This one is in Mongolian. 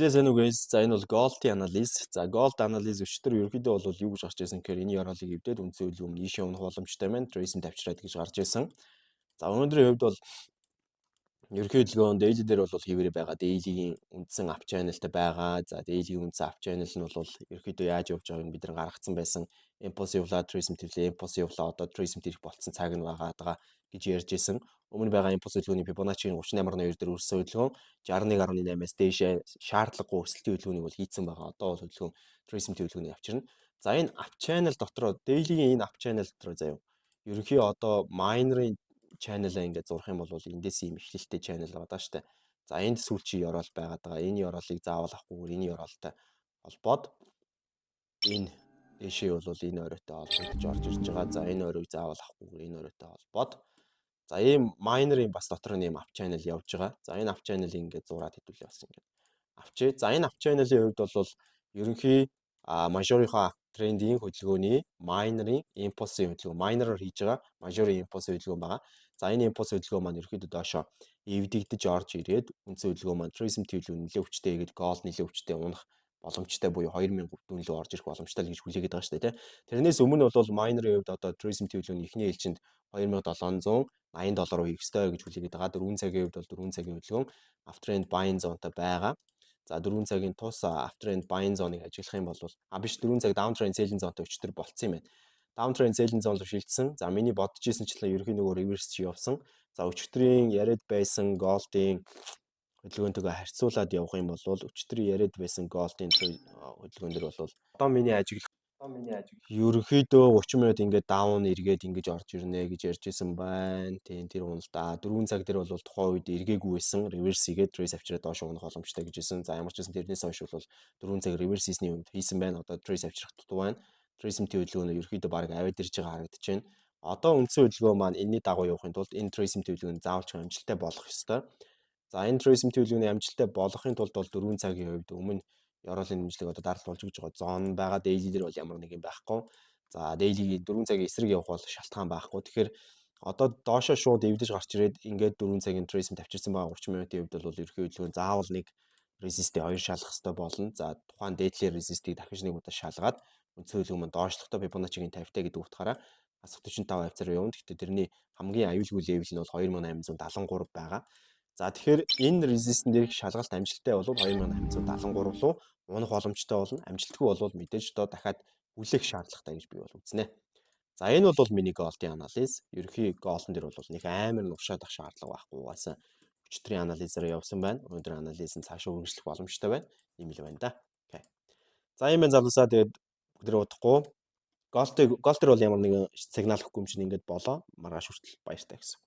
Зэзэнүгээс за энэ бол Gold-ийн анализ. За Gold анализ өчтөр ерөнхийдөө бол юу гэж гарч ирсэн гэхээр энэ ёроолыг эвдээд үндсэн хөлбөмбө ийшээ унах боломжтой байна. Trace-ийн тавьчраад гэж гарч ирсэн. За өнөөдрийн хувьд бол ерөнхий хөдөлгөөн daily дээр бол хэвээрээ байгаа. Daily-ийн үндсэн ап channel-тай байгаа. За daily-ийн үндсэн ап channel нь бол ерөнхийдөө яаж явж байгааг нь бид нар гаргацсан байсан. Impulse явлаа, Trace төвлөө, Impulse явлаа. Одоо Trace ирэх болцсон цаг нь байгаа гэж ярьж исэн. Өмнө байгаа импульс хөдөлгөөний Fibonacci-гийн 38.2 дээр өрсөн хөдөлгөөн 61.8-аас дээшээ шаардлагагүй өсөлтийн хөдөлгөөнийг бол хийцэн байгаа. Одоо бол хөдөлгөөн Trace хөдөлгөөний авчирна. За энэ ап channel дотроо daily-ийн энэ ап channel дотроо заяа. Ерөнхий одоо minor-ын channel-аа ингээд зурх юм бол эндээс ийм эхлэлтэй channel байгаа даа штэ. За энд сүүлчийн ёроол байгаад байгаа. Энэ ёроолыг заавал авахгүйгээр энэ ёроолтой холбоод энэ дэшээ бол энэ оройтой холбогдож орж ирж байгаа. За энэ оройг заавал авахгүйгээр энэ оройтой холбоод за ийм minor-ийн бас дотор нь ийм ап channel явж байгаа. За энэ ап channel-ийг ингээд зураад хэдүүлээ бас ингээд авчээ. За энэ ап channel-ийн хувьд бол ерөнхий major-ийнхаа трендийн хөдөлгөөний minor-ийн impulse-ийн хөдөлгөөн minor-оор хийж байгаа major-ийн impulse хөдөлгөөн байгаа. За энэ impulse хөдөлгөөн маань ерөнхийдөө доошоо эвдэгдэж орж ирээд үндсэн хөдөлгөөн маань Trace хөдөлгөөн нэлээд хүчтэй игээд Gold нэлээд хүчтэй унах боломжтой буюу 2000 дүүнлөө орж ирэх боломжтой л гэж хүлээгээд байгаа шүү дээ, тий. Тэрнээс өмнө бол minor-ийн хувьд одоо Trace хөдөлгөөний эхний ээлжинд $2780 руу ирэх ёстой гэж хүлээгээд байгаа. 4 цагийн хувьд бол 4 цагийн хөдөлгөөн uptrend buying zone-тай байгаа. За 4 цагийн тус uptrend buying zone-ыг ажиглах юм бол биш 4 цаг downtrend selling zone-тай өчтөр болцсон юм байна. Downtrend selling zone руу шилжсэн. За миний бодож ирсэнчлэн ерөнхий нөгөө reverse чи явсан. За өчтөрийн яриад байсан Gold-ийн хөдөлгөөнтэйгээ харьцуулаад явах юм бол өчтөрийн яриад байсан Gold-ийн хөдөлгөөн дэр бол одоо миний ажиглах ерөнхийдөө 30 минут ингээд даун эргээд ингэж орж ирнэ гэж ярьж исэн байна. Тийм тэр уналдаа 4 цаг дээр бол тухайн үед эргээгүй байсан. Reverse хийгээд trace авчираад доош унах боломжтой гэж исэн. За ямар ч гэсэн тэрнээс хойш бол 4 цаг reverse хийсний үед хийсэн байна. Одоо trace авчрах дутуу байна. Trace хөдөлгөөнөө ерөнхийдөө баг аваад ирж байгаа харагдаж байна. Одоо үндсэн хөдөлгөөн маань энэний дагуу явахын тулд энэ trace хөдөлгөөний заавалч амжилттай болох ёстой. За энэ trace хөдөлгөөний амжилттай болохын тулд бол 4 цагийн хувьд өмнө ёроолын дэмжлэг одоо даралт болж гэж байгаа зон байгаа. Daily дээр бол ямар нэг юм байхгүй. За daily 4 цагийн эсрэг явах бол шалтгаан байхгүй. Тэгэхээр одоо доошоо шууд эвдэж гарч ирээд ингээд 4 цагийн trace тавьчирсан байгаа 30 минутын хувьд бол ерөнхий хөдөлгөөн заавал нэг resist-ийг 2 шалгах хэрэгтэй болно. За тухайн daily resist-ийг дахиж нэг удаа шалгаад үндсэн хөдөлгөөн доошлохдоо Fibonacci-гийн 50-тай гэдэг утгаараа бас 45 хавцаар явна. Гэхдээ тэрний хамгийн аюулгүй level нь бол 2873 байгаа. За тэгэхээр энэ resistance дээрх шалгалт амжилттай бол 2873 руу унах боломжтой болно. Амжилтгүй бол мэдээж доо дахиад хүлээх шаардлагатай гэж би бол үзнэ. За энэ бол миний Gold-ийн анализ. Ерөнхий Gold-н дээр бол нэг амар нуршаад ах шаардлага байхгүй. Угаасаа өчтөрийн анализаар явсан байна. Өнөөдрийн анализ нь цаашаа үргэлжлэх боломжтой байна. Ийм л байна да. Окей. За ийм байна залуусаа тэгээд бүгд удахгүй. Gold дээр бол ямар нэгэн сигнал өгөхгүй юм чинь ингээд болоо. Маргааш хүртэл баяртай гэсэн.